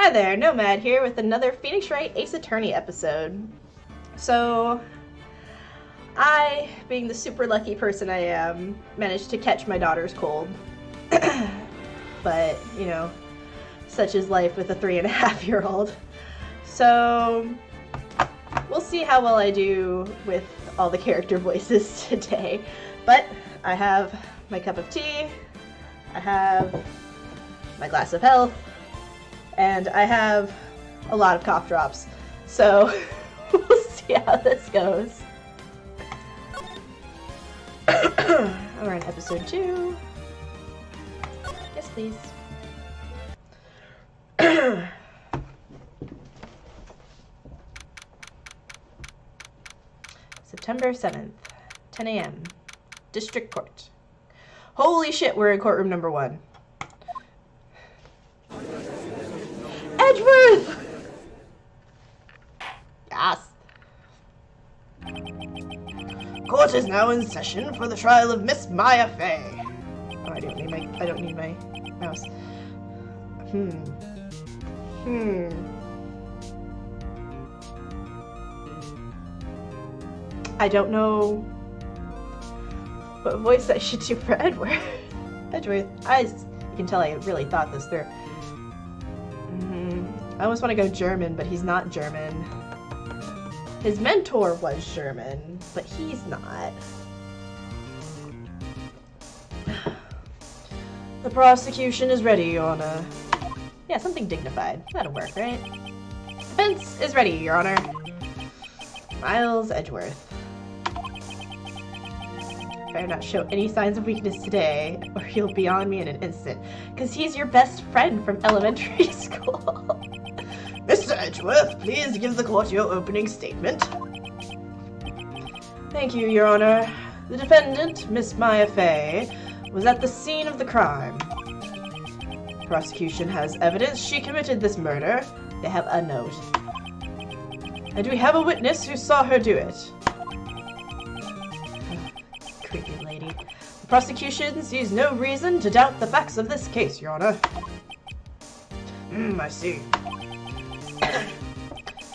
Hi there, Nomad here with another Phoenix Wright Ace Attorney episode. So, I, being the super lucky person I am, managed to catch my daughter's cold. But, you know, such is life with a 3.5-year-old. So, we'll see how well I do with all the character voices today. But, I have my cup of tea, I have my glass of health, and I have a lot of cough drops. So, we'll see how this goes. We're on episode 2. Yes, please. September 7th, 10 a.m. District Court. Holy shit, we're in courtroom number 1. Edgeworth! Yes. Court is now in session for the trial of Miss Maya Fey. Oh, I don't need my mouse. I don't know what voice I should do for Edward. Edgeworth. You can tell I really thought this through. I almost want to go German, but he's not German. His mentor was German, but he's not. The prosecution is ready, Your Honor. Yeah, something dignified. That'll work, right? Defense is ready, Your Honor. Miles Edgeworth. Better not show any signs of weakness today, or he'll be on me in an instant. Because he's your best friend from elementary school. Mr. Edgeworth, please give the court your opening statement. Thank you, Your Honor. The defendant, Miss Maya Fey, was at the scene of the crime. The prosecution has evidence she committed this murder. They have a note. And we have a witness who saw her do it. Creepy lady. The prosecution sees no reason to doubt the facts of this case, Your Honor. I see.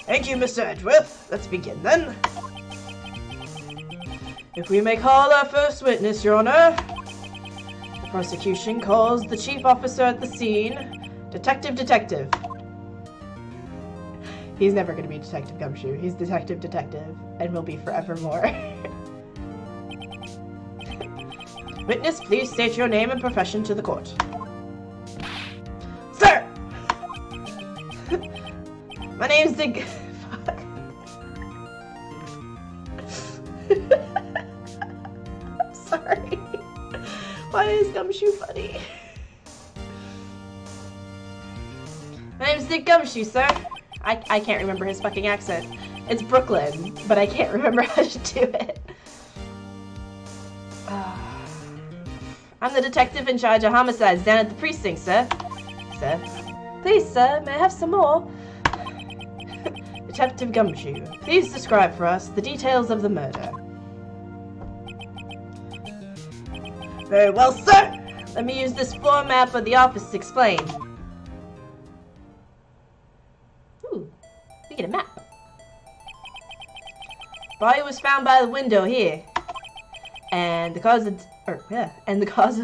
Thank you, Mr. Edgeworth. Let's begin then. If we may call our first witness, Your Honor. The prosecution calls the chief officer at the scene, Detective. He's never going to be Detective Gumshoe. He's Detective, and will be forevermore. Witness, please state your name and profession to the court. Sir! My name's Dig... Fuck. I'm sorry. Why is Gumshoe funny? My name's Dick Gumshoe, sir. I can't remember his fucking accent. It's Brooklyn, but I can't remember how to do it. I'm the detective in charge of homicides down at the precinct, sir. Sir? Please, sir, may I have some more? Detective Gumshoe, please describe for us the details of the murder. Very well, sir! Let me use this floor map of the office to explain. Ooh, we get a map. Body was found by the window here. And the cause of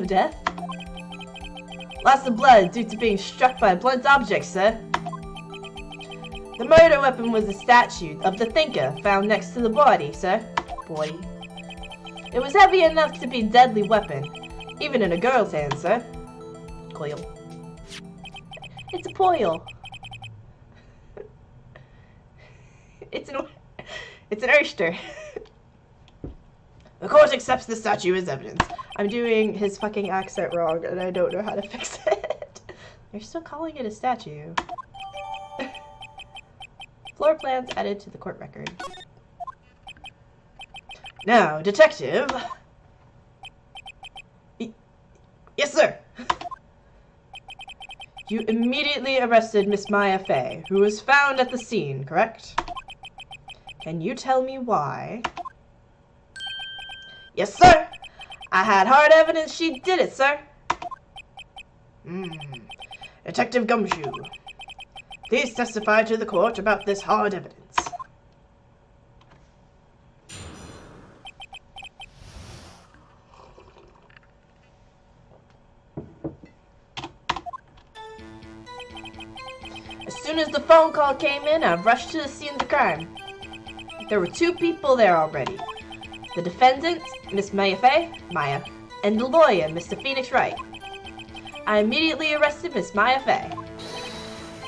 death? Loss of blood due to being struck by a blunt object, sir. The murder weapon was a statue of the thinker found next to the body, sir. Body. It was heavy enough to be a deadly weapon, even in a girl's hand, sir. Coil. It's a coil. It's an oyster. The court accepts the statue as evidence. I'm doing his fucking accent wrong, and I don't know how to fix it. They're still calling it a statue. Floor plans added to the court record. Now, detective. Yes, sir. You immediately arrested Miss Maya Fey, who was found at the scene, correct? Can you tell me why? Yes, sir. I had hard evidence she did it, sir. Detective Gumshoe. Please testify to the court about this hard evidence. As soon as the phone call came in, I rushed to the scene of the crime. There were 2 people there already. The defendant, Miss Maya, and the lawyer, Mr. Phoenix Wright. I immediately arrested Miss Maya Fey.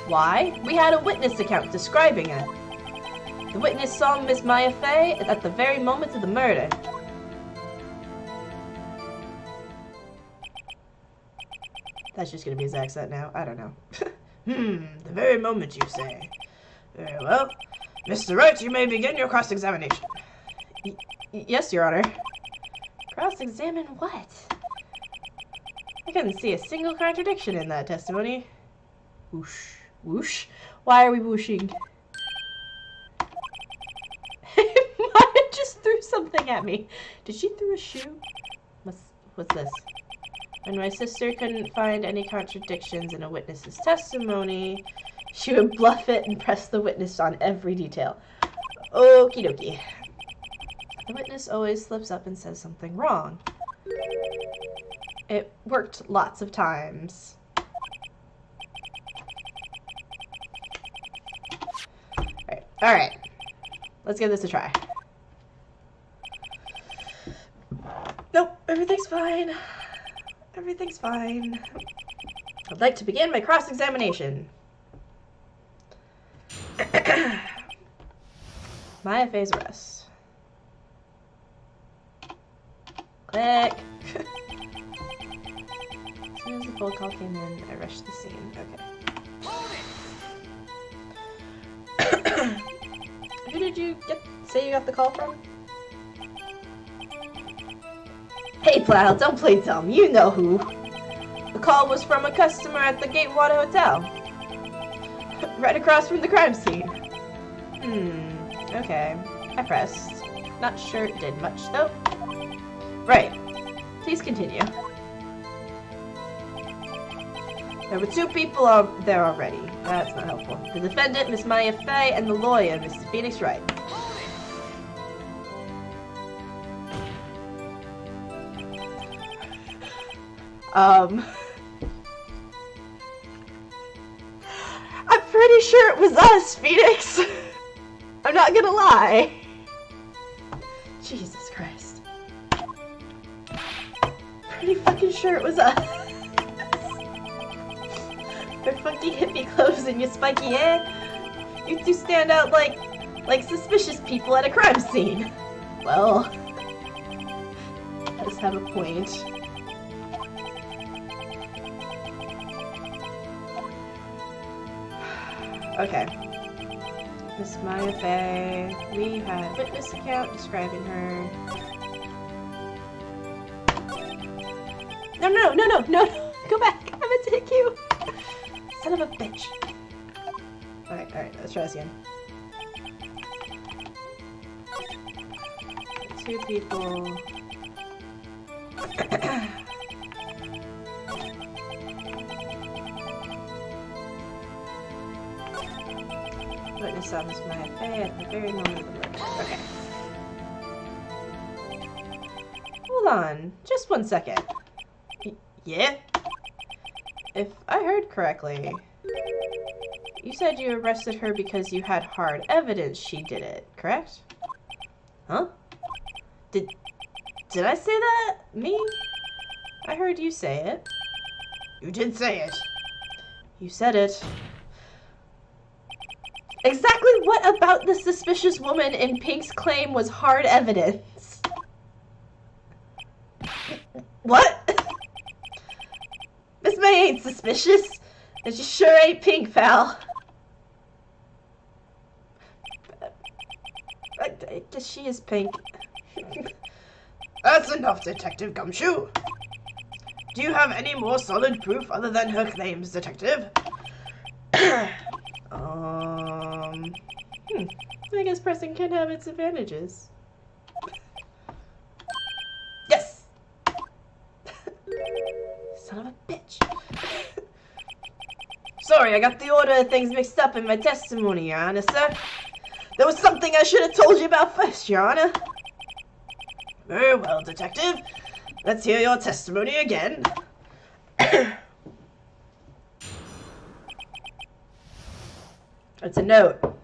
Why? We had a witness account describing her. The witness saw Miss Maya Fey at the very moment of the murder. That's just gonna be his accent now. I don't know. The very moment, you say. Very well. Mr. Wright, you may begin your cross-examination. Yes, Your Honor. Cross-examine what? I couldn't see a single contradiction in that testimony. Whoosh. Whoosh? Why are we whooshing? Maya just threw something at me. Did she throw a shoe? What's this? When my sister couldn't find any contradictions in a witness's testimony, she would bluff it and press the witness on every detail. Okie dokie. The witness always slips up and says something wrong. It worked lots of times. Alright. Let's give this a try. Nope, everything's fine. Everything's fine. I'd like to begin my cross-examination. Maya Fey's arrest. Click. As soon as the phone call came in, I rushed the scene. Okay. Who did you say you got the call from? Hey, Plow, don't play dumb. You know who. The call was from a customer at the Gatewater Hotel. Right across from the crime scene. Okay. I pressed. Not sure it did much, though. Right. Please continue. There were 2 people there already. That's not helpful. The defendant, Miss Maya Fey, and the lawyer, Mr. Phoenix Wright. I'm pretty sure it was us, Phoenix. I'm not gonna lie. Jesus Christ. Pretty fucking sure it was us. Your funky hippie clothes and your spiky hair. You 2 stand out like suspicious people at a crime scene. Well, does have a point. Okay. Miss Maya Fey. We had a witness account describing her. No. Go back. I meant to hit Q. Son of a bitch. Alright, let's try this again. 2 people. Witness saw Miss Maya Fey at the very moment of the murder. Okay. Hold on. Just 1 second. Yeah? If I heard correctly, you said you arrested her because you had hard evidence she did it, correct? Huh? Did I say that? Me? I heard you say it. You did say it. You said it. Exactly what about the suspicious woman in Pink's claim was hard evidence? What? Miss May ain't suspicious, and she sure ain't Pink, pal. I guess she is Pink. That's enough, Detective Gumshoe. Do you have any more solid proof other than her claims, Detective? I guess pressing can have its advantages. Yes! Son of a bitch. Sorry, I got the order of things mixed up in my testimony, Your Honor, sir. There was something I should have told you about first, Your Honor. Very well, Detective. Let's hear your testimony again. It's a note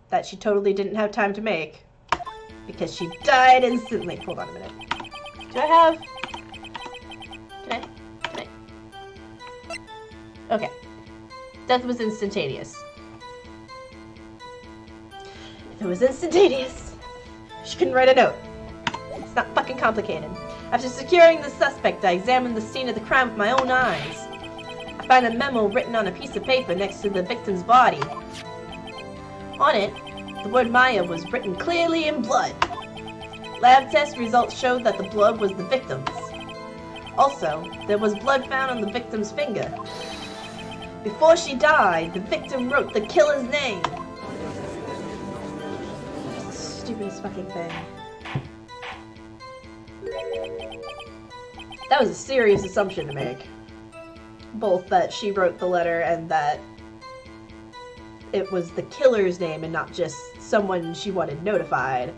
that she totally didn't have time to make because she died instantly. Hold on a minute. Do I have... Can I? Okay. Death was instantaneous. If it was instantaneous, she couldn't write a note. It's not fucking complicated. After securing the suspect, I examined the scene of the crime with my own eyes. I found a memo written on a piece of paper next to the victim's body. On it, the word Maya was written clearly in blood. Lab test results showed that the blood was the victim's. Also, there was blood found on the victim's finger. Before she died, the victim wrote the killer's name. That's the stupidest fucking thing. That was a serious assumption to make. Both that she wrote the letter and that it was the killer's name and not just someone she wanted notified.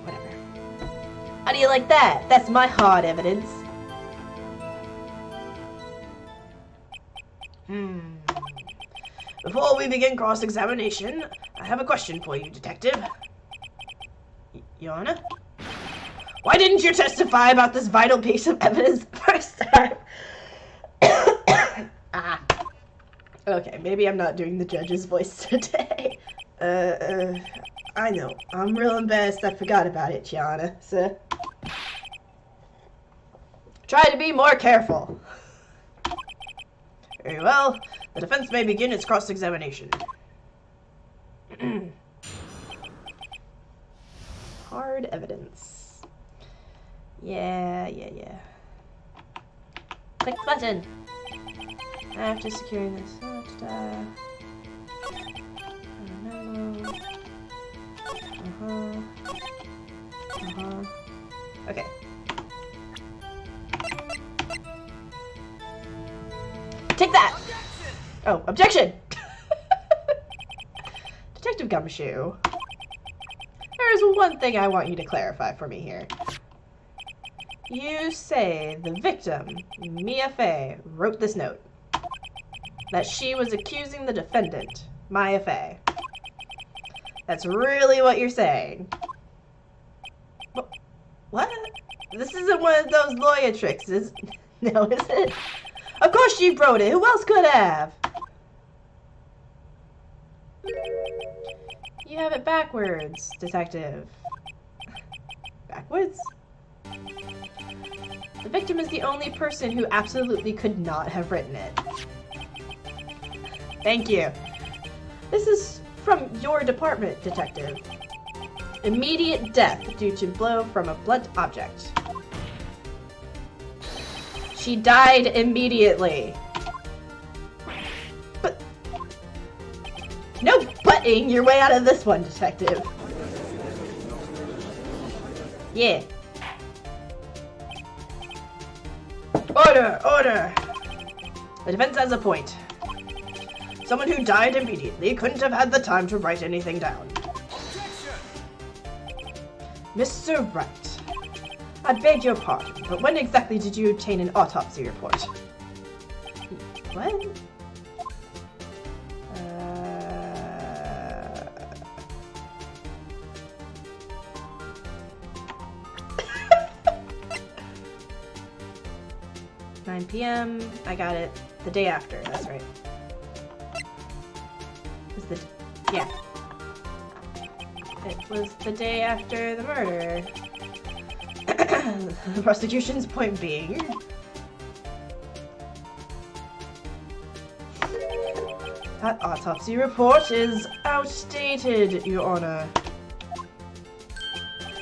Whatever. How do you like that? That's my hard evidence. Before we begin cross-examination, I have a question for you, Detective. Your Honor? Why didn't you testify about this vital piece of evidence the first time? Okay, maybe I'm not doing the judge's voice today. I know. I'm real embarrassed I forgot about it, Your Honor, sir. Try to be more careful. Very well. The defense may begin its cross-examination. Hard evidence. Yeah. Click the button. After securing this. Okay. Take that! Oh, objection! Detective Gumshoe. There's one thing I want you to clarify for me here. You say the victim, Mia Fey, wrote this note. That she was accusing the defendant, Maya Fey. That's really what you're saying. What? This isn't one of those lawyer tricks, is it? No, is it? Of course she wrote it. Who else could have? You have it backwards, Detective. Backwards? The victim is the only person who absolutely could not have written it. Thank you. This is from your department, Detective. Immediate death due to blow from a blunt object. She died immediately. But no butting your way out of this one, Detective. Yeah. Order! The defense has a point. Someone who died immediately couldn't have had the time to write anything down. Mr. Wright, I beg your pardon, but when exactly did you obtain an autopsy report? What? 9 p.m. I got it the day after, that's right. Yeah. It was the day after the murder. The prosecution's point being... that autopsy report is outdated, Your Honor.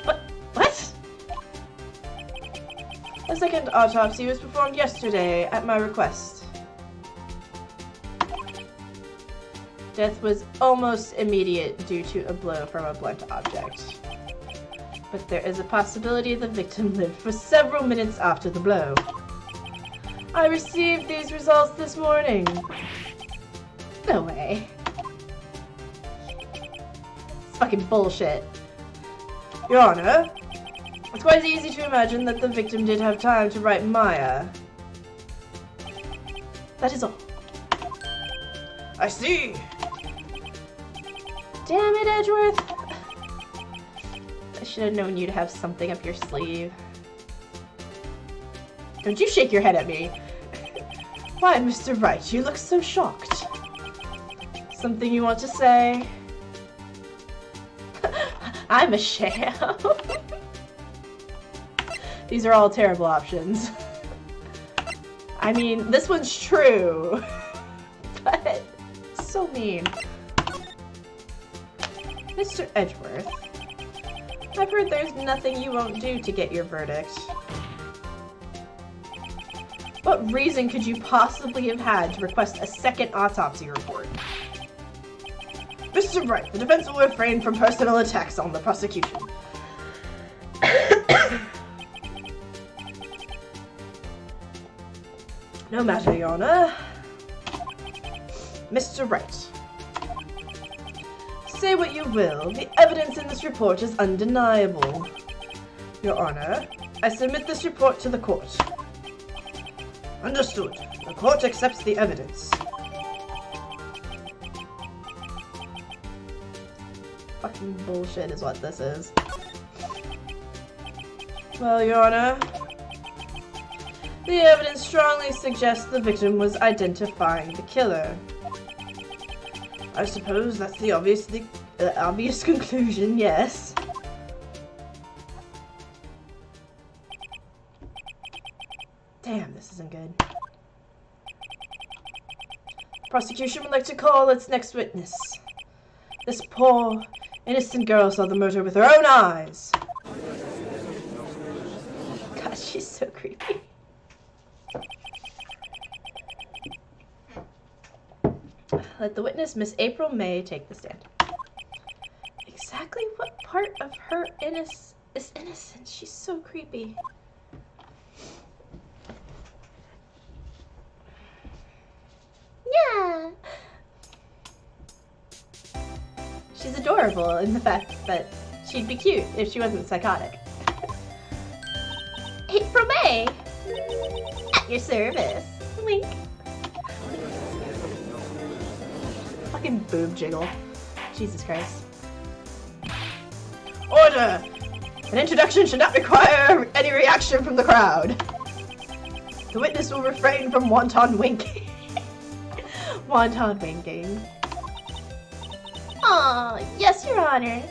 What? A second autopsy was performed yesterday at my request. Death was almost immediate due to a blow from a blunt object. But there is a possibility the victim lived for several minutes after the blow. I received these results this morning. No way. It's fucking bullshit. Your Honor, it's quite easy to imagine that the victim did have time to write Maya. That is all. I see. Damn it, Edgeworth. I should have known you'd have something up your sleeve. Don't you shake your head at me. Why, Mr. Wright, you look so shocked. Something you want to say? I'm a sham. These are all terrible options. I mean, this one's true. But, so mean. Mr. Edgeworth, I've heard there's nothing you won't do to get your verdict. What reason could you possibly have had to request a second autopsy report? Mr. Wright, the defense will refrain from personal attacks on the prosecution. No matter, Your Honor. Mr. Wright. Say what you will, the evidence in this report is undeniable. Your Honor, I submit this report to the court. Understood. The court accepts the evidence. Fucking bullshit is what this is. Well, Your Honor, the evidence strongly suggests the victim was identifying the killer. I suppose that's the obvious conclusion, yes. Damn, this isn't good. The prosecution would like to call its next witness. This poor, innocent girl saw the murder with her own eyes. God, she's so creepy. Let the witness, Miss April May, take the stand. Exactly what part of her is innocent? She's so creepy. Yeah. She's adorable in the fact that she'd be cute if she wasn't psychotic. April May! At your service. Wink. Fucking boob jiggle. Jesus Christ. Order! An introduction should not require any reaction from the crowd. The witness will refrain from wanton winking. Wanton winking. Aw, yes, Your Honor.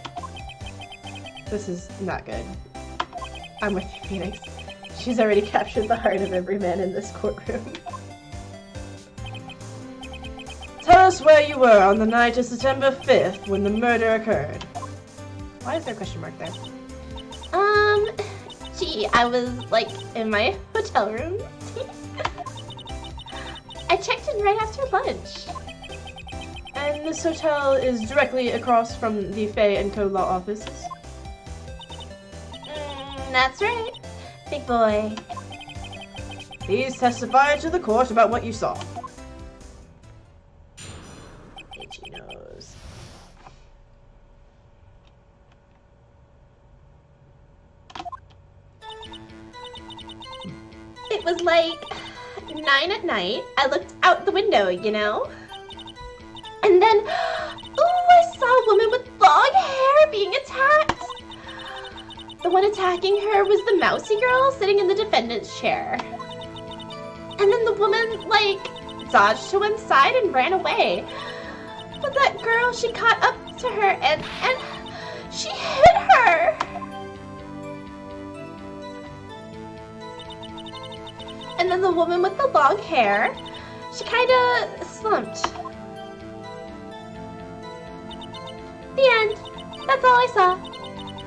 This is not good. I'm with you, Phoenix. She's already captured the heart of every man in this courtroom. Tell us where you were on the night of September 5th when the murder occurred. Why is there a question mark there? Gee, I was, like, in my hotel room. I checked in right after lunch. And this hotel is directly across from the Fay & Co. law offices? That's right. Big boy. Please testify to the court about what you saw. Itchy nose. It was like 9 at night. I looked out the window, you know? And then, ooh, I saw a woman with long hair being attacked. The one attacking her was the mousy girl sitting in the defendant's chair. And then the woman, like, dodged to one side and ran away. But that girl, she caught up to her and she hit her. And then the woman with the long hair, she kind of slumped. The end. That's all I saw.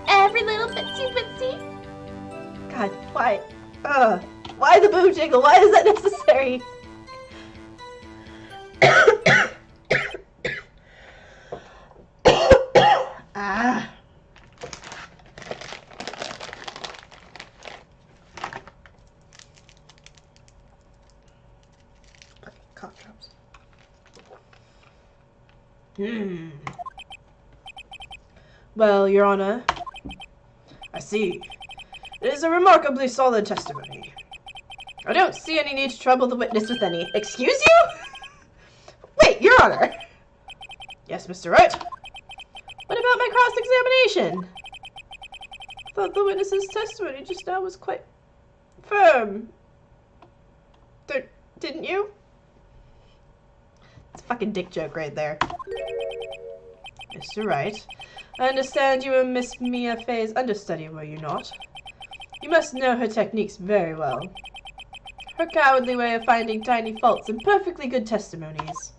Every little bitsy bitsy. God, why? Why the boob jiggle? Why is that necessary? Ah. Cough drops. Well, Your Honor, I see. It is a remarkably solid testimony. I don't see any need to trouble the witness with any. Excuse you? Wait, Your Honor! Yes, Mr. Wright? What about my cross-examination? I thought the witness's testimony just now was quite firm. Didn't you? It's a fucking dick joke right there. Mr. Wright, I understand you were Miss Mia Fey's understudy, were you not? You must know her techniques very well. Her cowardly way of finding tiny faults in perfectly good testimonies.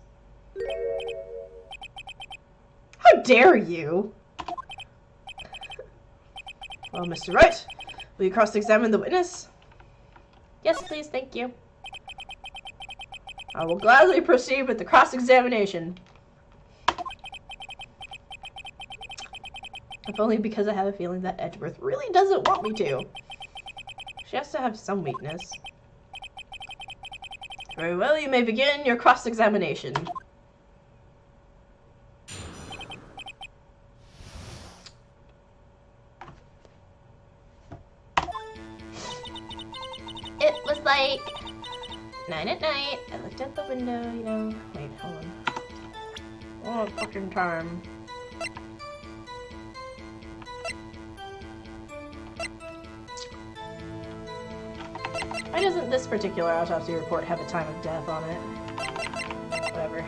How dare you? Well, Mr. Wright, will you cross-examine the witness? Yes, please, thank you. I will gladly proceed with the cross-examination. If only because I have a feeling that Edgeworth really doesn't want me to. She has to have some weakness. Very well, you may begin your cross-examination. It was like 9 at night. I looked out the window, you know. Wait, hold on. Oh, fucking time. Why doesn't this particular autopsy report have a time of death on it? Whatever.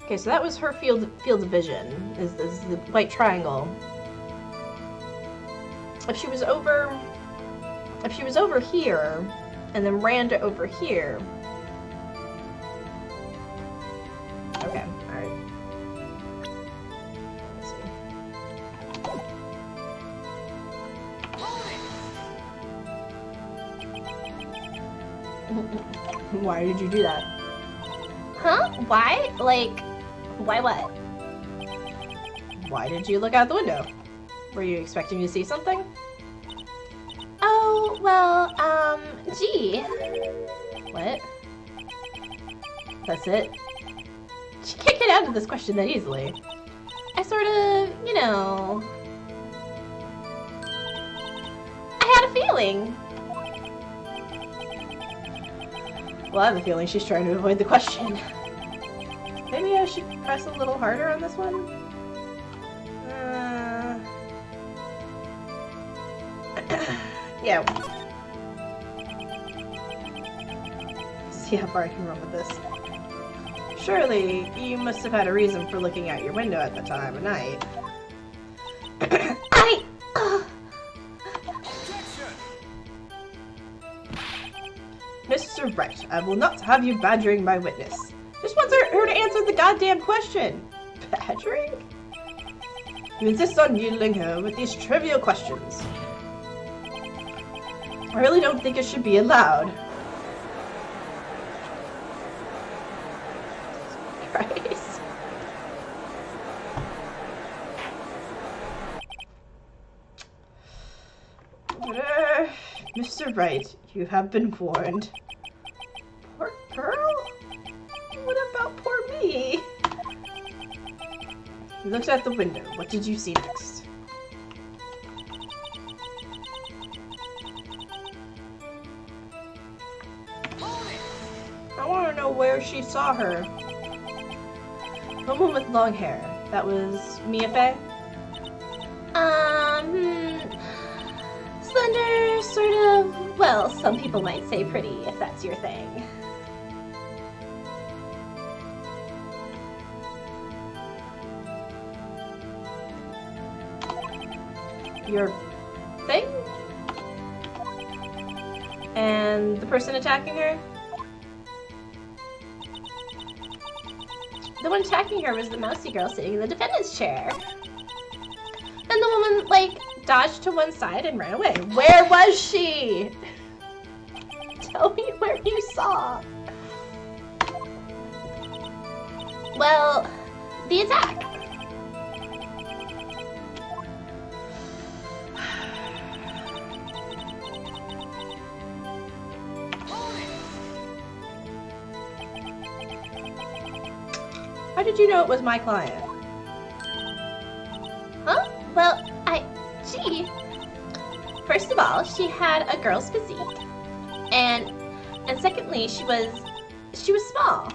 Okay, so that was her field of vision, is the white triangle. If she was over here, and then ran to over here. Okay, alright. Let's see. Why did you do that? Huh? Why? Like, why what? Why did you look out the window? Were you expecting to see something? Oh, well, gee. What? That's it? She can't get out of this question that easily. I sort of, you know... I had a feeling. Well, I have a feeling she's trying to avoid the question. Maybe I should press a little harder on this one? Yeah. See how far I can run with this. Surely, you must have had a reason for looking out your window at the time of night. Mr. Wright, I will not have you badgering my witness. Just want her to answer the goddamn question. Badgering? You insist on needling her with these trivial questions. I really don't think it should be allowed. Christ. Mr. Wright, you have been warned. Poor girl? What about poor me? You looked out the window. What did you see next? I want to know where she saw her. Woman with long hair. That was Mia Fey? Slender, sort of, well, some people might say pretty, if that's your thing. Your thing? And the person attacking her? The one attacking her was the mousy girl sitting in the defendant's chair. And the woman, like, dodged to one side and ran away. Where was she? Tell me where you saw. Well, the attack. How did you know it was my client? Huh? Well, first of all, she had a girl's physique. And secondly, she was small.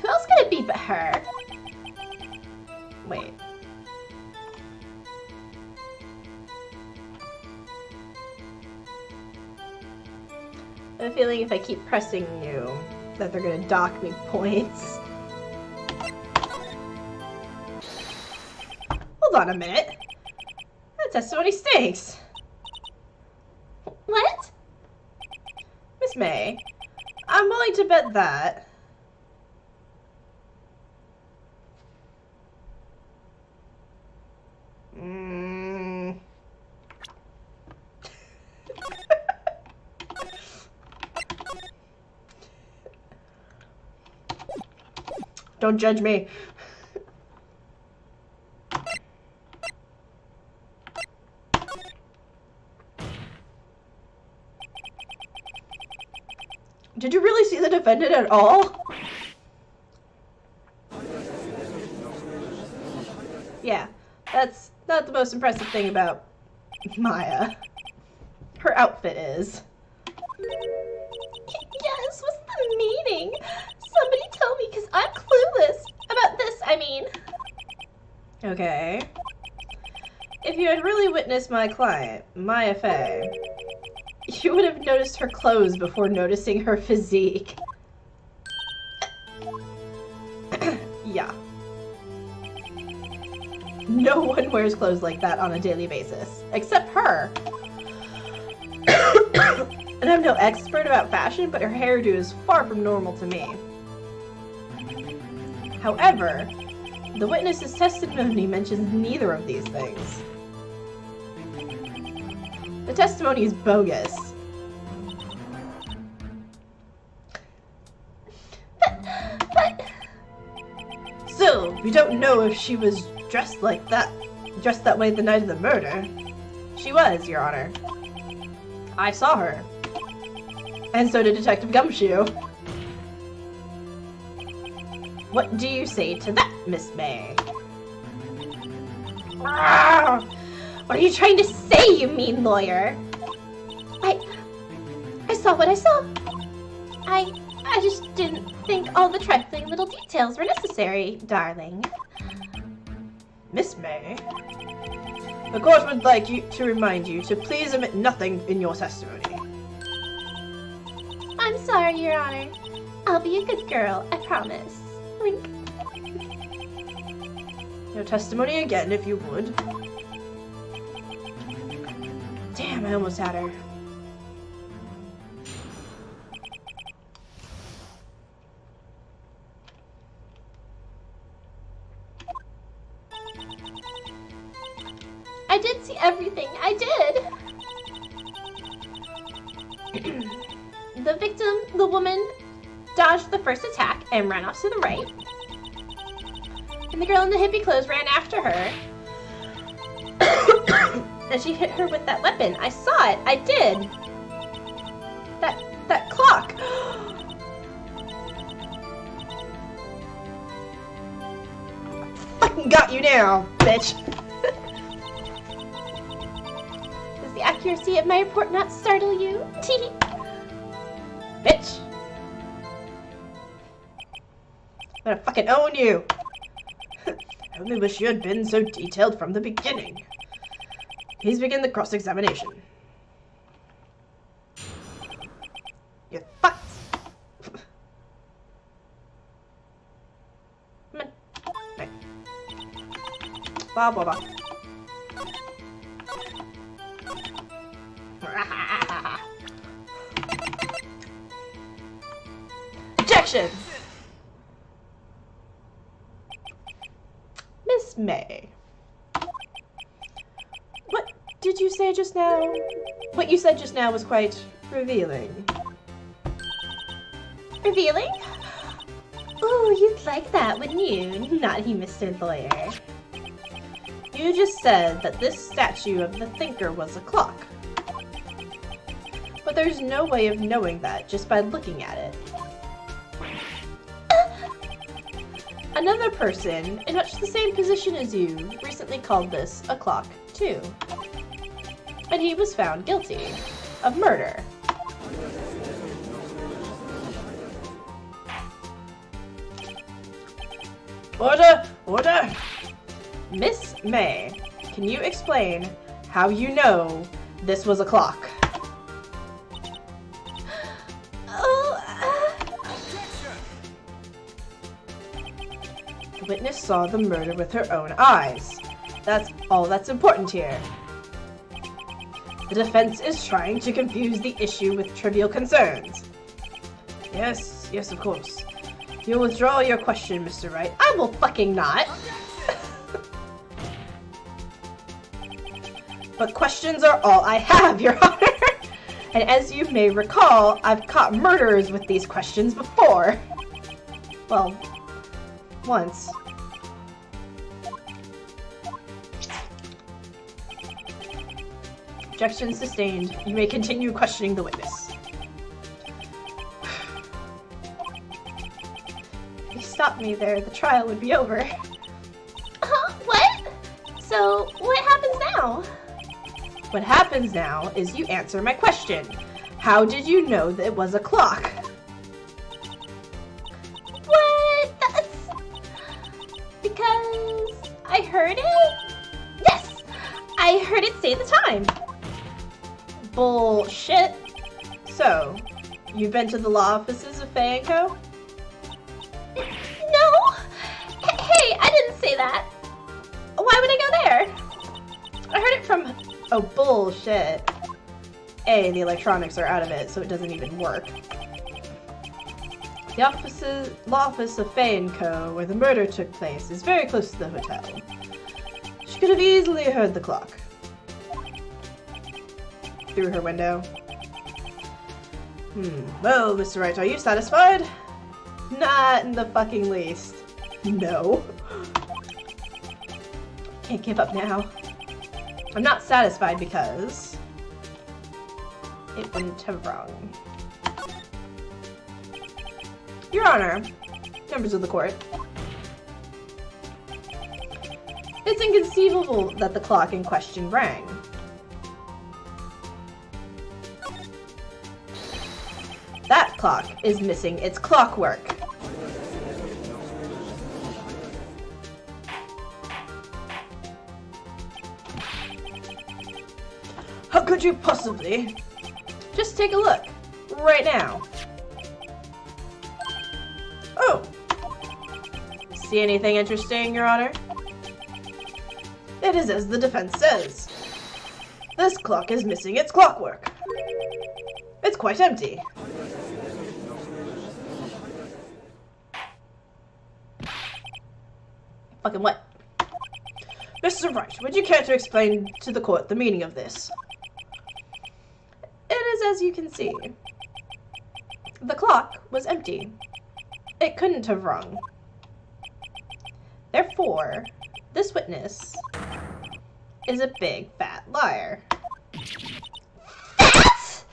Who else could it be but her? Wait. I have a feeling if I keep pressing you, that they're gonna dock me points. Hold on a minute. That testimony stinks. What? Miss May, I'm willing to bet that. Don't judge me. Did you really see the defendant at all? Yeah, that's not the most impressive thing about Maya. Her outfit is. Yes, what's the meaning? Somebody tell me, because I'm clueless about this, I mean. Okay. If you had really witnessed my client, Maya Fey, you would have noticed her clothes before noticing her physique. Yeah. No one wears clothes like that on a daily basis, except her. And I'm no expert about fashion, but her hairdo is far from normal to me. However, the witness's testimony mentions neither of these things. The testimony is bogus. But... Still, we don't know if she was dressed that way the night of the murder. She was, Your Honor. I saw her. And so did Detective Gumshoe. What do you say to that, Miss May? What are you trying to say, you mean lawyer? I saw what I saw. I just didn't think all the trifling little details were necessary, darling. Miss May, the court would like to remind you to please omit nothing in your testimony. I'm sorry, Your Honor. I'll be a good girl, I promise. Wink. Your testimony again, if you would. Damn, I almost had her. I did see everything. I did. The victim, the woman, dodged the first attack and ran off to the right. And the girl in the hippie clothes ran after her. And she hit her with that weapon. I saw it. I did. That clock. Fucking got you now, bitch. Does the accuracy of my report not startle you? Tee. Bitch. I'm gonna fucking own you. I only wish you had been so detailed from the beginning. Please begin the cross-examination. You're fucked. Come on. Right. Blah, blah, blah. Objection! Miss May. What did you say just now? What you said just now was quite revealing. Revealing? Oh, you'd like that, wouldn't you? Naughty Mr. Lawyer. You just said that this statue of the thinker was a clock. But there's no way of knowing that just by looking at it. Another person in much the same position as you recently called this a clock, too. And he was found guilty of murder. Order! Order! Miss May, can you explain how you know this was a clock? The witness saw the murder with her own eyes. That's all that's important here. The defense is trying to confuse the issue with trivial concerns. Yes, yes, of course. You'll withdraw your question, Mr. Wright. I will fucking not. But questions are all I have, Your Honor. And as you may recall, I've caught murderers with these questions before. Well, once. Objection sustained. You may continue questioning the witness. If you stopped me there, the trial would be over. What? So, what happens now? What happens now is you answer my question. How did you know that it was a clock? What? That's... because I heard it? Yes! I heard it say the time. Bullshit. So, you've been to the law offices of Faye & Co.? No! Hey, I didn't say that. Why would I go there? I heard it from... Oh, bullshit. A, the electronics are out of it, so it doesn't even work. The law office of Faye & Co., where the murder took place, is very close to the hotel. She could have easily heard the clock. Through her window. Well, Mr. Wright, are you satisfied? Not in the fucking least. No. Can't give up now. I'm not satisfied because it wouldn't have rung. Your Honor, members of the court, it's inconceivable that the clock in question rang. That clock is missing its clockwork. How could you possibly? Just take a look, right now. Oh! See anything interesting, Your Honor? It is as the defense says. This clock is missing its clockwork. It's quite empty. Fucking what? Mr. Wright, would you care to explain to the court the meaning of this? It is as you can see. The clock was empty. It couldn't have rung. Therefore, this witness is a big fat liar. Fat?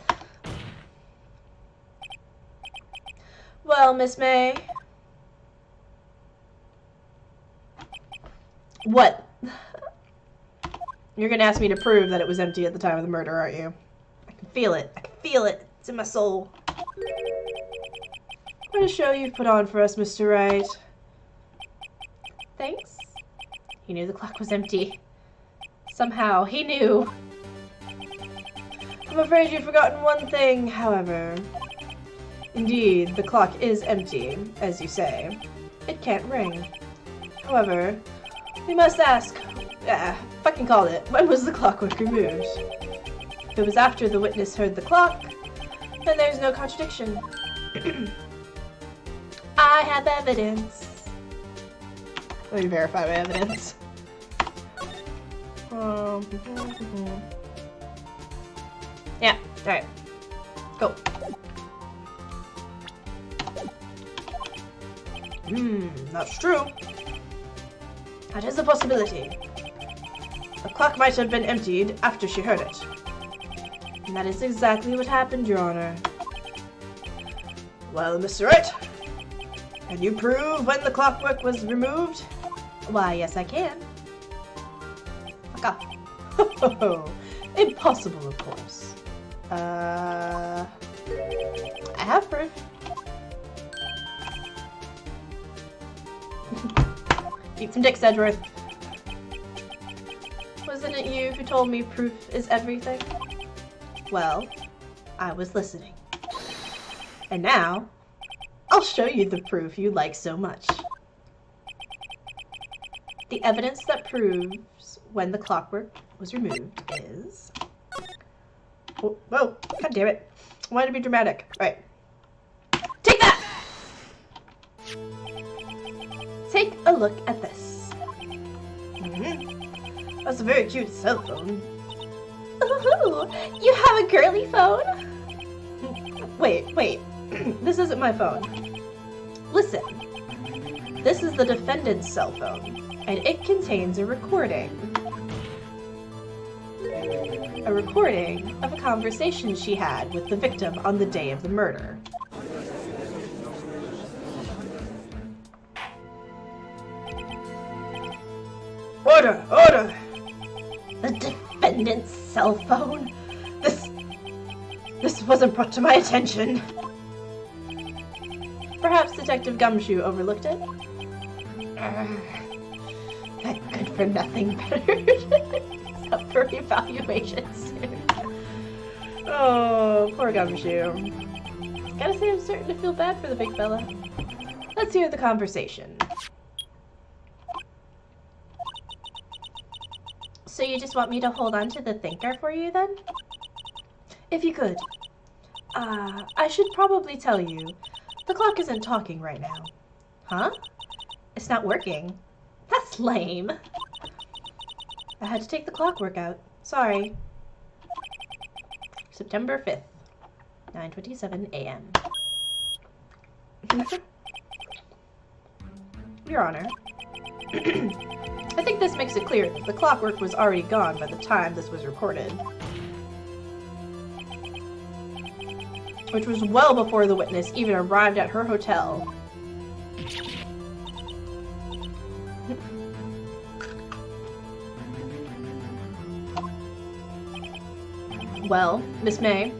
Well, Miss May. What? You're gonna ask me to prove that it was empty at the time of the murder, aren't you? I can feel it. I can feel it. It's in my soul. What a show you've put on for us, Mr. Wright. Thanks. He knew the clock was empty. Somehow, he knew. I'm afraid you've forgotten one thing, however. Indeed, the clock is empty, as you say. It can't ring. However, we must ask... fucking called it. When was the clockwork removed? It it was after the witness heard the clock, then there's no contradiction. I have evidence. Let me verify my evidence. Yeah, alright. Go. That's true. That is a possibility. The clock might have been emptied after she heard it. And that is exactly what happened, Your Honor. Well, Mr. Wright, can you prove when the clockwork was removed? Why, yes, I can. Fuck off. Impossible, of course. I have proof. Eat some dicks, Edgeworth. Wasn't it you who told me proof is everything? Well, I was listening. And now, I'll show you the proof you like so much. The evidence that proves when the clockwork was removed is... Whoa, whoa, god damn it. I wanted to be dramatic. Right. Take that! Take a look at this. That's a very cute cell phone. Ooh, you have a girly phone? Wait. This isn't my phone. Listen. This is the defendant's cell phone, and it contains a recording. A recording of a conversation she had with the victim on the day of the murder. Order! Order! The defendant's cell phone? This wasn't brought to my attention. Perhaps Detective Gumshoe overlooked it? That good-for-nothing better. Up for evaluation soon. Oh, poor Gumshoe. Gotta say, I'm starting to feel bad for the big fella. Let's hear the conversation. So you just want me to hold on to the thinker for you, then? If you could. I should probably tell you, the clock isn't talking right now. Huh? It's not working. That's lame. I had to take the clockwork out. Sorry. September 5th, 9:27 a.m. Your Honor. I think this makes it clear that the clockwork was already gone by the time this was recorded. Which was well before the witness even arrived at her hotel. Well, Miss May,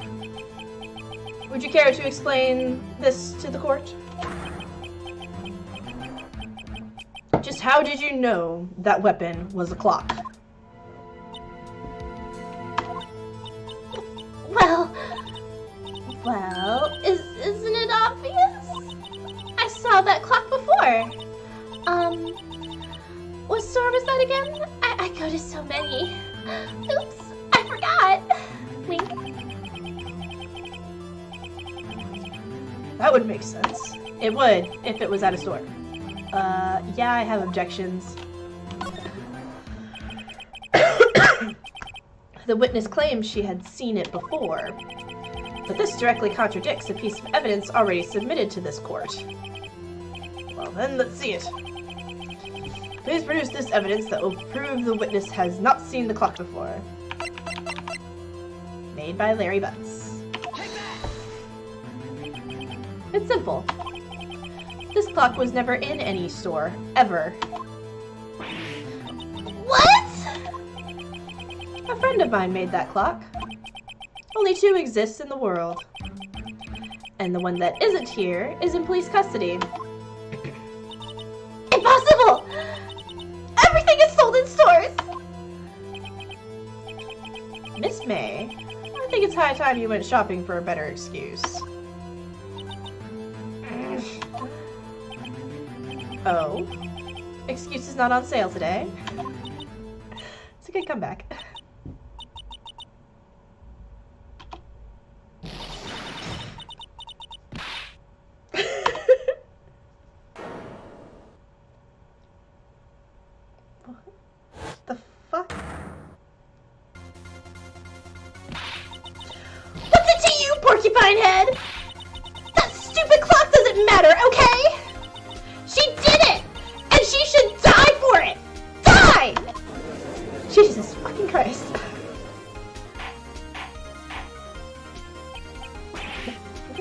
would you care to explain this to the court? Just how did you know that weapon was a clock? Well, isn't it obvious? I saw that clock before. What store was that again? I go to so many. Oops, I forgot. Wink. That would make sense. It would, if it was at a store. Yeah, I have objections. The witness claims she had seen it before, but this directly contradicts a piece of evidence already submitted to this court. Well then, let's see it. Please produce this evidence that will prove the witness has not seen the clock before. Made by Larry Butts. It's simple. This clock was never in any store, ever. What? A friend of mine made that clock. Only 2 exist in the world. And the one that isn't here is in police custody. Impossible! Everything is sold in stores! Miss May, I think it's high time you went shopping for a better excuse. Oh? Excuse is not on sale today? It's a good comeback. porcupine head! That stupid clock doesn't matter, okay? She did it! And she should die for it! Die! Jesus fucking Christ.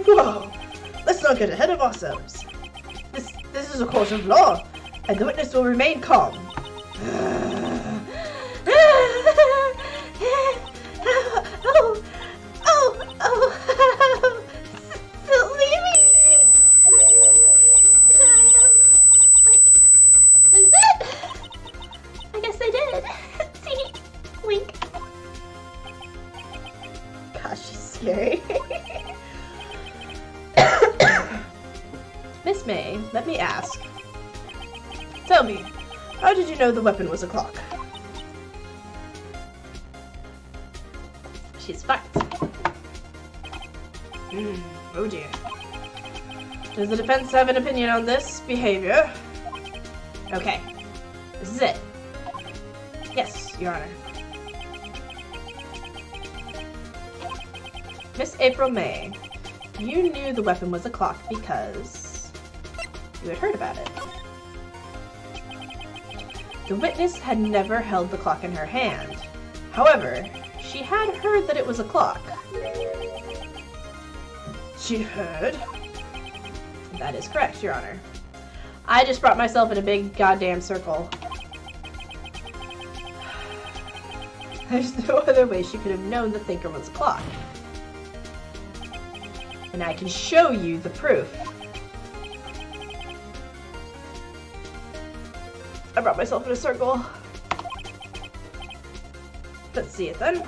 Whoa! Let's not get ahead of ourselves. This is a court of law, and the witness will remain calm. Is it? I guess I did. See? Wink. Gosh, she's scary. Miss May, let me ask. Tell me, how did you know the weapon was a clock? She's fucked. Oh dear. Does the defense have an opinion on this behavior? Okay, this is it. Yes, Your Honor. Miss April May, you knew the weapon was a clock because you had heard about it. The witness had never held the clock in her hand. However, she had heard that it was a clock. She heard? That is correct, Your Honor. I just brought myself in a big goddamn circle. There's no other way she could have known the thinker was a clock. And I can show you the proof. I brought myself in a circle. Let's see it then.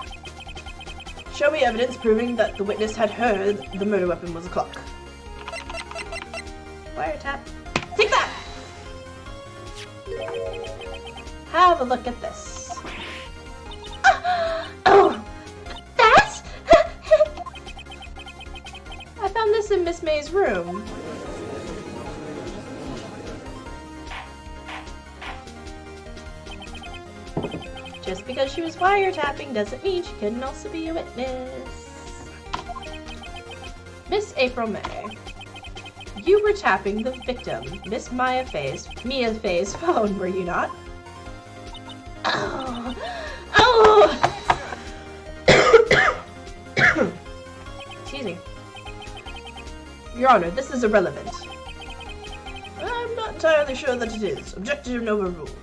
Show me evidence proving that the witness had heard the murder weapon was a clock. Wiretap. Take that! Have a look at this. Oh! That? I found this in Miss May's room. Just because she was wiretapping doesn't mean she couldn't also be a witness. Miss April May, you were tapping the victim, Miss Mia Faye's phone, were you not? Oh! Oh! Excuse me. Your Honor, this is irrelevant. I'm not entirely sure that it is. Objection overruled.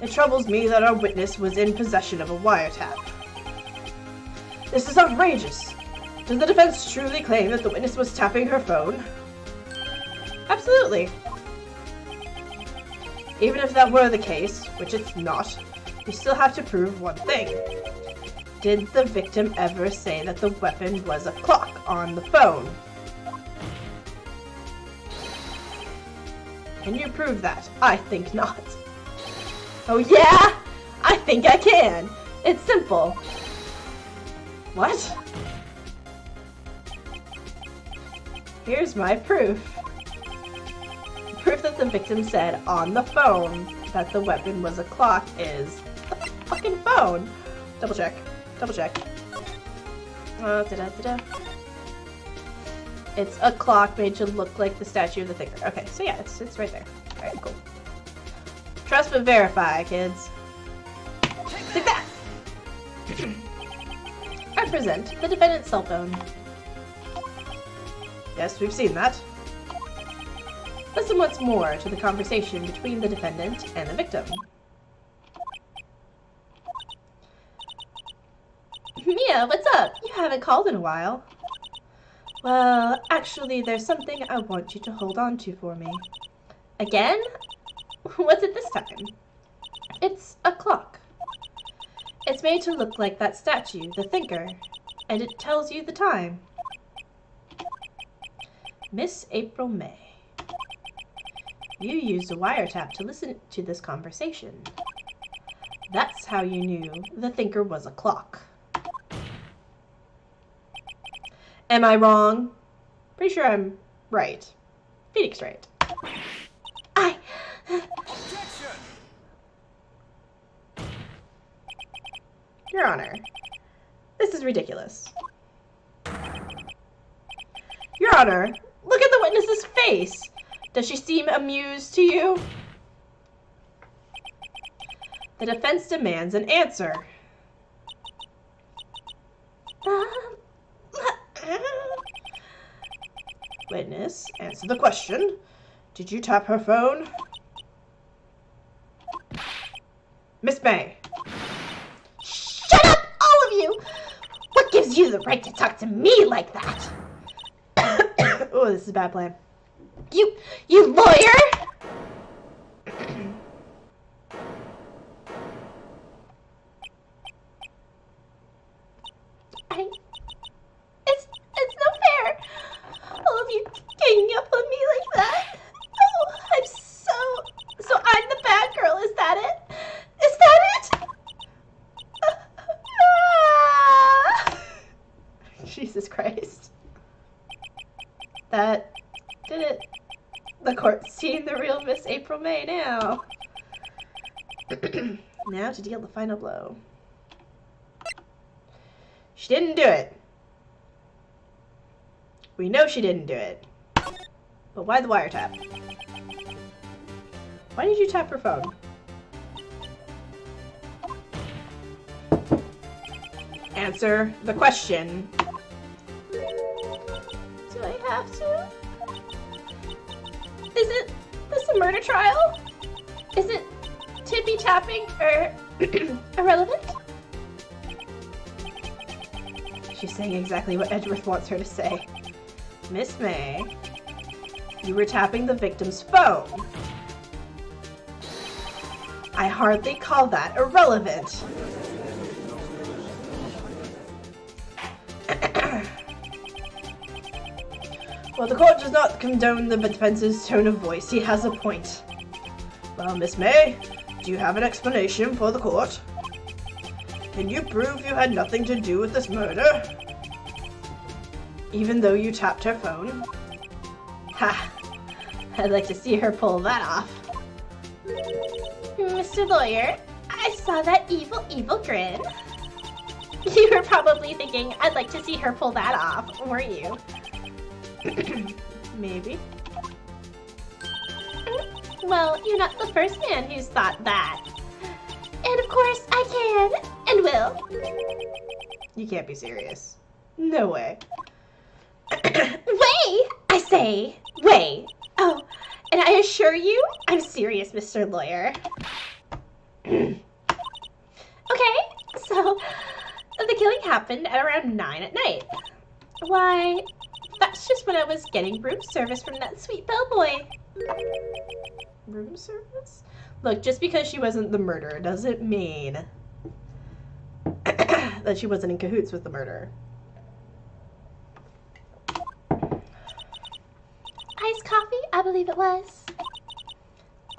It troubles me that our witness was in possession of a wiretap. This is outrageous. Does the defense truly claim that the witness was tapping her phone? Absolutely. Even if that were the case, which it's not, you still have to prove one thing. Did the victim ever say that the weapon was a clock on the phone? Can you prove that? I think not. Oh yeah? I think I can. It's simple. What? Here's my proof. Proof that the victim said on the phone that the weapon was a clock is the fucking phone. Double check. Double check. It's a clock made to look like the statue of the thinker. Okay, so yeah, it's right there. Alright, cool. Trust but verify, kids. Take that! I present the defendant's cell phone. Yes, we've seen that. Listen once more to the conversation between the defendant and the victim. Mia, what's up? You haven't called in a while. Well, actually, there's something I want you to hold on to for me. Again? What's it this time? It's a clock. It's made to look like that statue, the thinker, and it tells you the time. Miss April May, you used a wiretap to listen to this conversation. That's how you knew the thinker was a clock. Am I wrong? Pretty sure I'm right. Phoenix right. Your Honor, this is ridiculous. on her. Look at the witness's face. Does she seem amused to you? The defense demands an answer. Witness, answer the question. Did you tap her phone? Miss May. Shut up, all of you! What gives you the right to talk to me like that? Oh, this is a bad plan. You lawyer! It's no fair. All of you ganging up on me like that. Oh, I'm the bad girl. Is that it? Is that it? Jesus Christ. That did it. The court's seen the real Miss April May now. Now to deal the final blow. She didn't do it. We know she didn't do it. But why the wiretap? Why did you tap her phone? Answer the question. Do I have to? Isn't this a murder trial? Isn't tippy tapping irrelevant? She's saying exactly what Edgeworth wants her to say. Miss May, you were tapping the victim's phone. I hardly call that irrelevant. While the court does not condone the defense's tone of voice, he has a point. Well, Miss May, do you have an explanation for the court? Can you prove you had nothing to do with this murder? Even though you tapped her phone? Ha! I'd like to see her pull that off. Mr. Lawyer, I saw that evil grin. You were probably thinking, I'd like to see her pull that off, weren't you? Maybe. Well, you're not the first man who's thought that. And of course, I can and will. You can't be serious. No way. Way! I say, way. Oh, and I assure you, I'm serious, Mr. Lawyer. Okay, so the killing happened at around 9 at night. Why, that's just when I was getting room service from that sweet bellboy. Room service? Look, just because she wasn't the murderer doesn't mean that she wasn't in cahoots with the murderer. Iced coffee, I believe it was.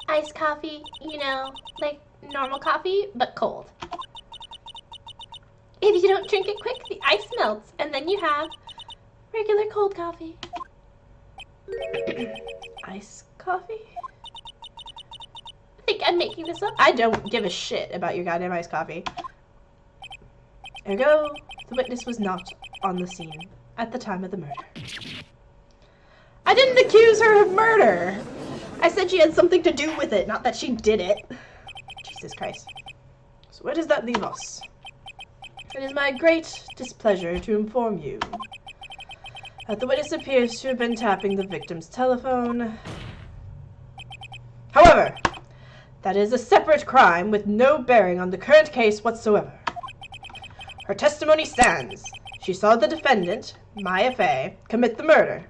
Iced coffee, you know, like normal coffee, but cold. If you don't drink it quick, the ice melts, and then you have regular cold coffee. Iced coffee? I think I'm making this up. I don't give a shit about your goddamn iced coffee. Ergo, the witness was not on the scene at the time of the murder. I didn't accuse her of murder! I said she had something to do with it, not that she did it. Jesus Christ. So where does that leave us? It is my great displeasure to inform you that the witness appears to have been tapping the victim's telephone. However, that is a separate crime with no bearing on the current case whatsoever. Her testimony stands. She saw the defendant, Maya Fey, commit the murder.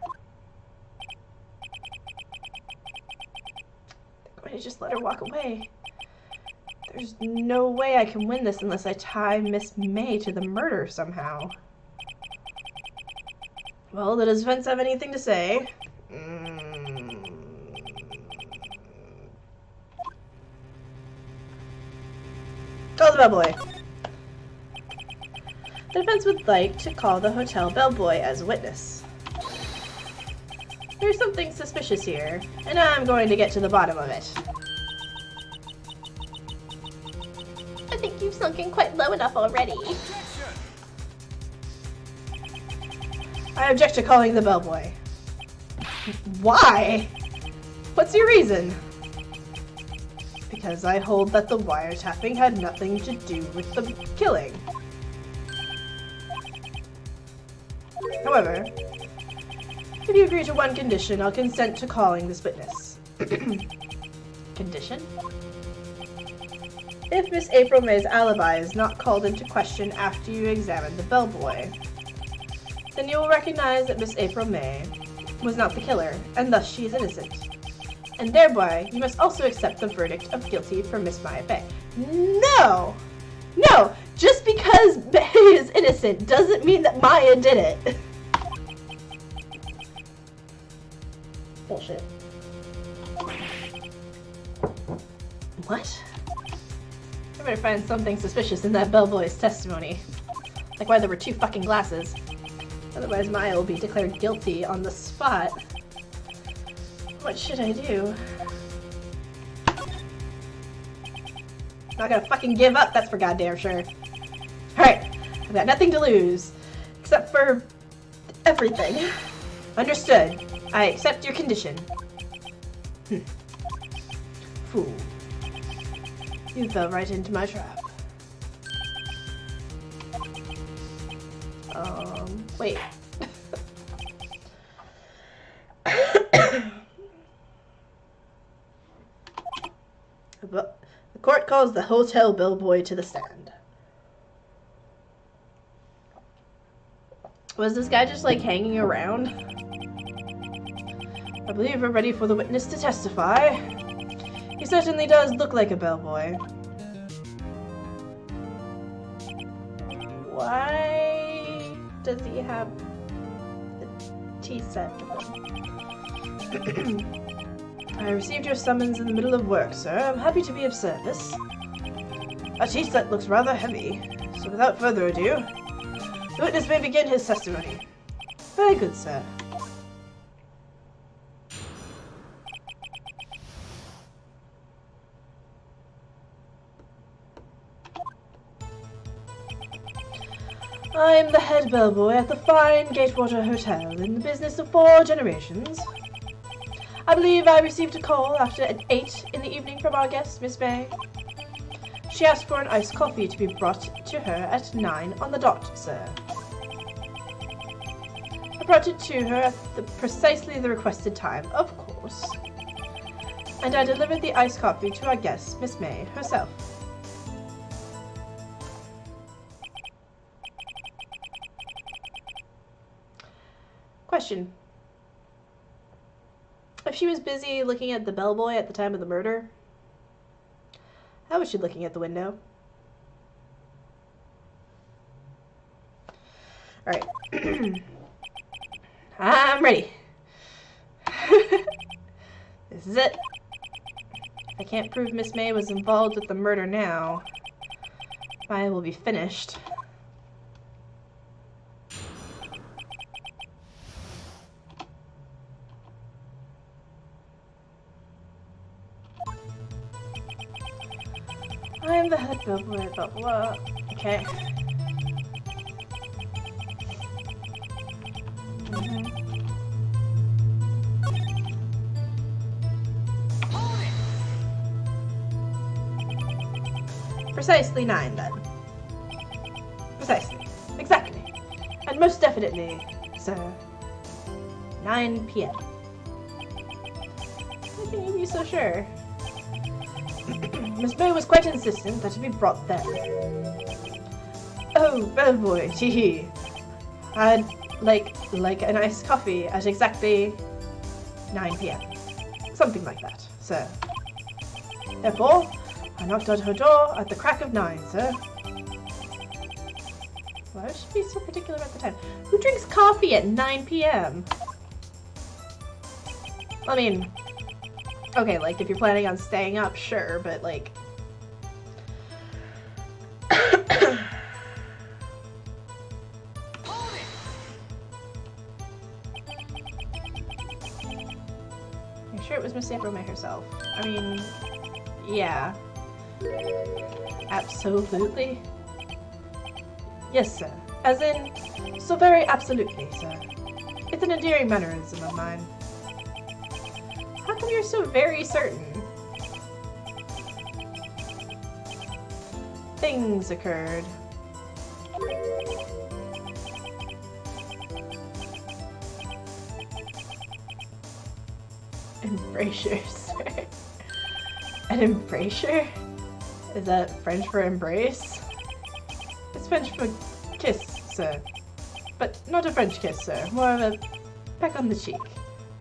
I'm going to just let her walk away. There's no way I can win this unless I tie Miss May to the murder somehow. Well, does the defense have anything to say? Call the bellboy. The defense would like to call the hotel bellboy as a witness. There's something suspicious here, and I'm going to get to the bottom of it. I think you've sunk in quite low enough already. I object to calling the bellboy. Why? What's your reason? Because I hold that the wiretapping had nothing to do with the killing. However, if you agree to one condition, I'll consent to calling this witness. Condition? If Miss April May's alibi is not called into question after you examine the bellboy, then you will recognize that Miss April May was not the killer, and thus she is innocent. And thereby, you must also accept the verdict of guilty for Miss Maya Bay. No! No! Just because May is innocent doesn't mean that Maya did it. Bullshit. What? I better find something suspicious in that bellboy's testimony. Like why there were 2 fucking glasses. Otherwise Maya will be declared guilty on the spot. What should I do? Not gonna fucking give up, that's for goddamn sure. Alright, I've got nothing to lose. Except for everything. Understood. I accept your condition. Fool. You fell right into my trap. Wait. The court calls the hotel bellboy to the stand. Was this guy just like hanging around? I believe we're ready for the witness to testify. He certainly does look like a bellboy. Why does he have the tea set with him? I received your summons in the middle of work, sir. I'm happy to be of service. Our tea set looks rather heavy, so without further ado, the witness may begin his testimony. Very good, sir. I'm the head bellboy at the fine Gatewater Hotel in the business of 4 generations. I believe I received a call after 8 in the evening from our guest, Miss May. She asked for an iced coffee to be brought to her at 9 on the dot, sir. I brought it to her at precisely the requested time, of course. And I delivered the iced coffee to our guest, Miss May, herself. Question. If she was busy looking at the bellboy at the time of the murder, how was she looking at the window? Alright. I'm ready. This is it. I can't prove Miss May was involved with the murder now. Maya will be finished. I am the head bellboy, blah blah. Okay. Precisely 9 then. Precisely. Exactly. And most definitely, sir. 9 p.m. How can you be so sure? Miss May was quite insistent that it be brought then. Oh, bellboy, tee-hee. I'd like a nice coffee at exactly 9 p.m. Something like that, sir. Therefore, I knocked on her door at the crack of 9, sir. Why would she be so particular about the time? Who drinks coffee at 9 p.m.? I mean, okay, like, if you're planning on staying up, sure, but, like... I'm sure it was Miss April May herself. I mean, yeah. Absolutely. Yes, sir. As in, so very absolutely, sir. It's an endearing mannerism of mine. come you're so very certain? Things occurred. Embracers. An embracer? Is that French for embrace? It's French for kiss, sir. But not a French kiss, sir. More of a peck on the cheek.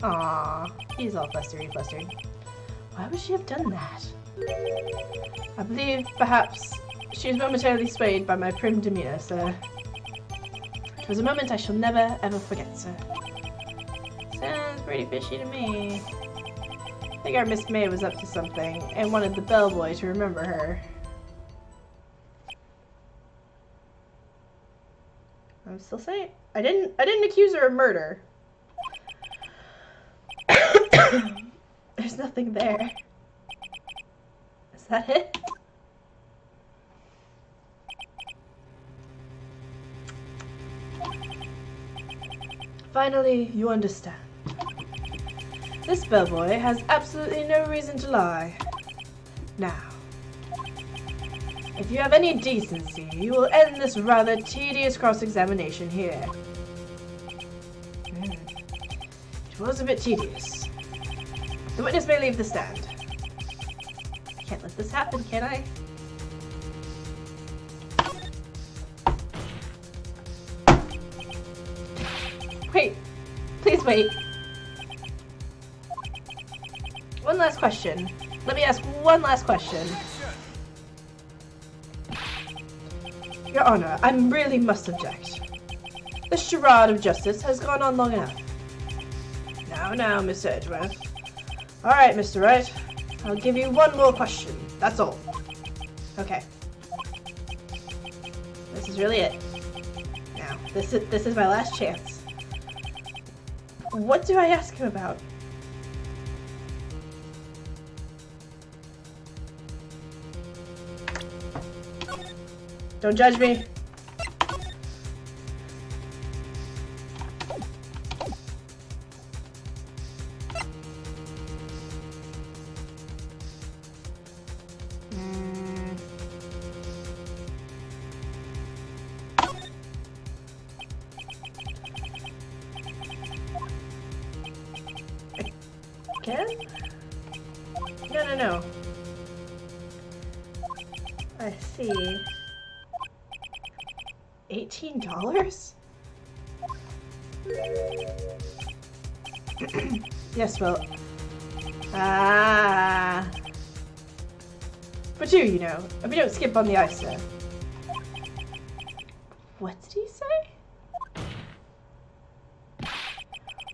Aww, he's all flustery. Why would she have done that? I believe, perhaps, she was momentarily swayed by my prim demeanor, sir. It was a moment I shall never, ever forget, sir. Sounds pretty fishy to me. I think our Miss May was up to something and wanted the bellboy to remember her. I'm still saying I didn't accuse her of murder. There's nothing there. Is that it? Finally, you understand. This bellboy has absolutely no reason to lie. Now, if you have any decency, you will end this rather tedious cross-examination here. It was a bit tedious. The witness may leave the stand. I can't let this happen, can I? Wait. Please wait. One last question. Let me ask one last question. Your Honor, I really must object. This charade of justice has gone on long enough. Now, Mr. Edgeworth. Alright, Mr. Wright. I'll give you one more question. That's all. Okay. This is really it. Now, this is my last chance. What do I ask him about? Don't judge me. Again? No. I see. $18? Yes, well... But you know, we don't skip on the ice, sir. What did he say?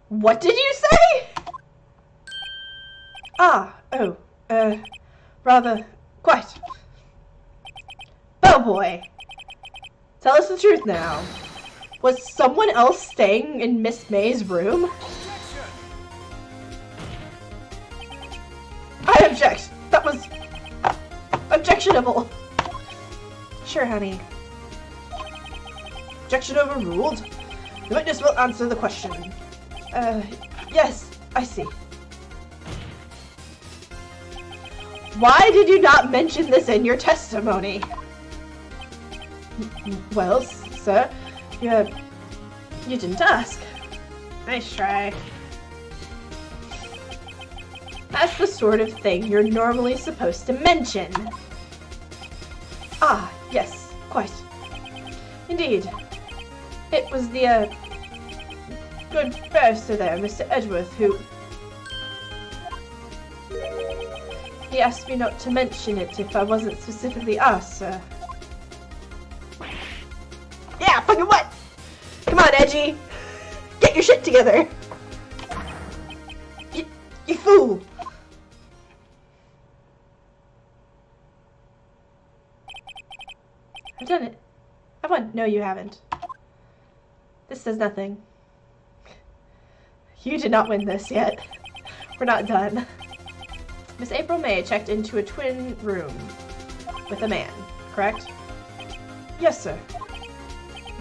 What did you say? Rather, quite. Bellboy! Tell us the truth now. Was someone else staying in Miss May's room? I object! That was... objectionable! Sure, honey. Objection overruled. The witness will answer the question. Yes, I see. Why did you not mention this in your testimony? Well, sir, you didn't ask. Nice try. That's the sort of thing you're normally supposed to mention. Ah, yes, quite. Indeed. It was the, good barrister there, Mr. Edgeworth, who... He asked me not to mention it if I wasn't specifically asked, sir. Yeah, fucking what? Come on, Edgy. Get your shit together. You fool. I've done it. I've won. No, you haven't. This does nothing. You did not win this yet. We're not done. Miss April May checked into a twin room with a man, correct? Yes, sir.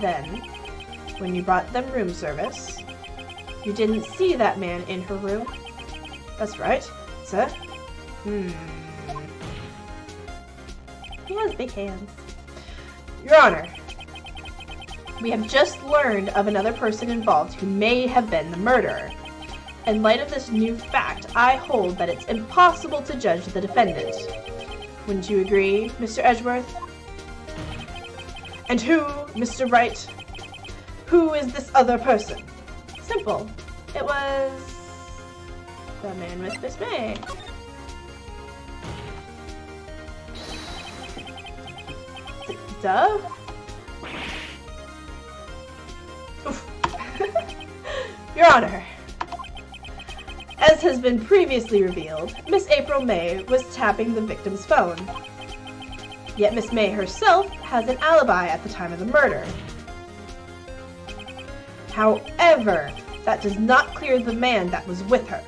Then, when you brought them room service, you didn't see that man in her room? That's right, sir. He has big hands. Your Honor, we have just learned of another person involved who may have been the murderer. In light of this new fact, I hold that it's impossible to judge the defendant. Wouldn't you agree, Mr. Edgeworth? And who, Mr. Wright? Who is this other person? Simple. It was the man with Miss May. Duh? Oof. Your Honor, as has been previously revealed, Miss April May was tapping the victim's phone. Yet Miss May herself has an alibi at the time of the murder. However, that does not clear the man that was with her.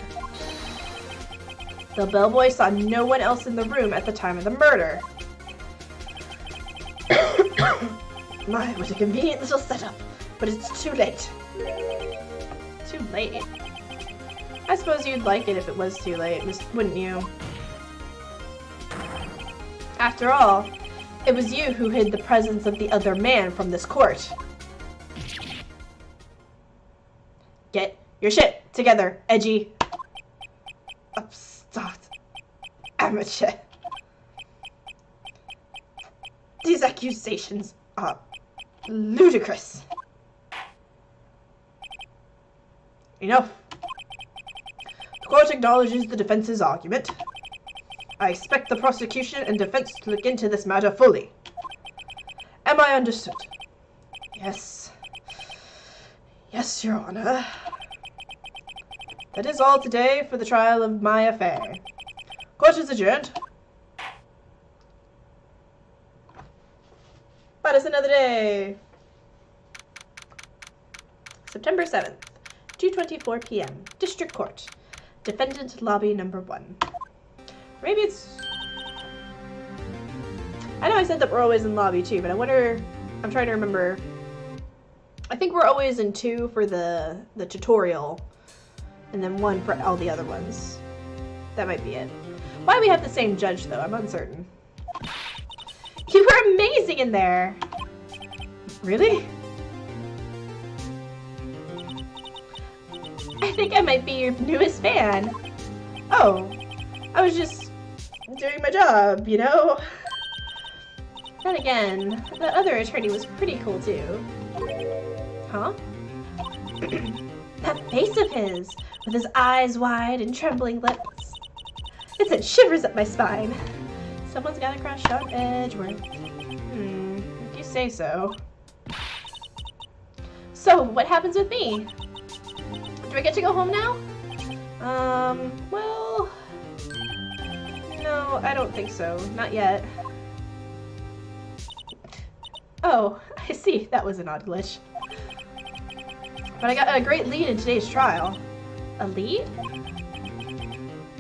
The bellboy saw no one else in the room at the time of the murder. My, what a convenient little setup, but it's too late. Too late. I suppose you'd like it if it was too late, wouldn't you? After all, it was you who hid the presence of the other man from this court. Get your shit together, Edgy. Upstart. Amateur. These accusations are ludicrous. Enough. The court acknowledges the defense's argument. I expect the prosecution and defense to look into this matter fully. Am I understood? Yes. Yes, Your Honor. That is all today for the trial of my affair. Court is adjourned. But it's another day. September 7th, 2:24 p.m. District Court. Defendant Lobby Number 1. Maybe it's... I know I said that we're always in Lobby 2, but I wonder... I'm trying to remember... I think we're always in 2 for the tutorial, and then 1 for all the other ones. That might be it. Why we have the same judge, though, I'm uncertain. You were amazing in there! Really? I think I might be your newest fan. Oh, I was just doing my job, you know? Then again, the other attorney was pretty cool, too. Huh? That face of his, with his eyes wide and trembling lips. It sent shivers up my spine. Someone's got a crush on Edgeworth. If you say so. So, what happens with me? Do I get to go home now? Well... No, I don't think so. Not yet. Oh, I see. That was an odd glitch. But I got a great lead in today's trial. A lead?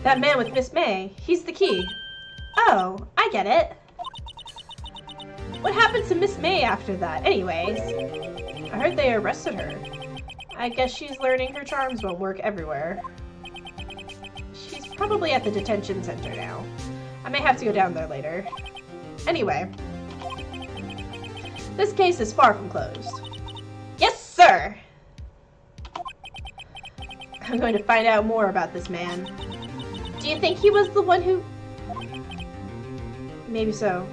That man with Miss May. He's the key. Oh, I get it. What happened to Miss May after that, anyways? I heard they arrested her. I guess she's learning her charms won't work everywhere. She's probably at the detention center now. I may have to go down there later. Anyway, this case is far from closed. Yes, sir! I'm going to find out more about this man. Do you think he was the one who... Maybe so.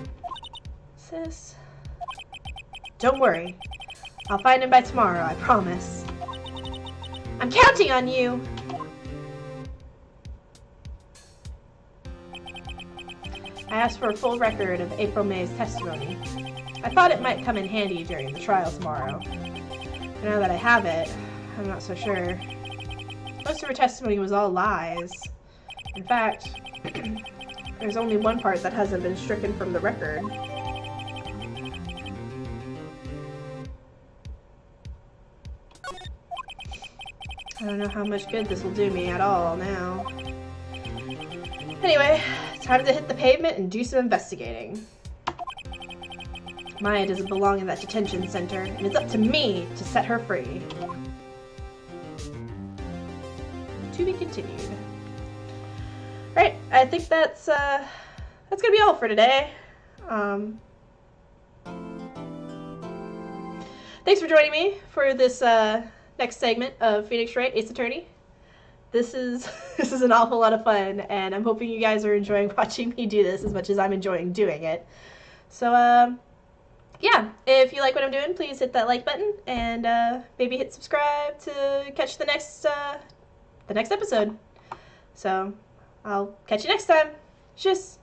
Sis? Don't worry. I'll find him by tomorrow, I promise. I'm counting on you! I asked for a full record of April May's testimony. I thought it might come in handy during the trial tomorrow. But now that I have it, I'm not so sure. Most of her testimony was all lies. In fact, there's only one part that hasn't been stricken from the record. I don't know how much good this will do me at all now. Anyway, time to hit the pavement and do some investigating. Maya doesn't belong in that detention center, and it's up to me to set her free. To be continued. I think that's gonna be all for today. Thanks for joining me for this next segment of Phoenix Wright, Ace Attorney. This is this is an awful lot of fun, and I'm hoping you guys are enjoying watching me do this as much as I'm enjoying doing it. So, yeah, if you like what I'm doing, please hit that like button and maybe hit subscribe to catch the next episode. So, I'll catch you next time. Tschüss.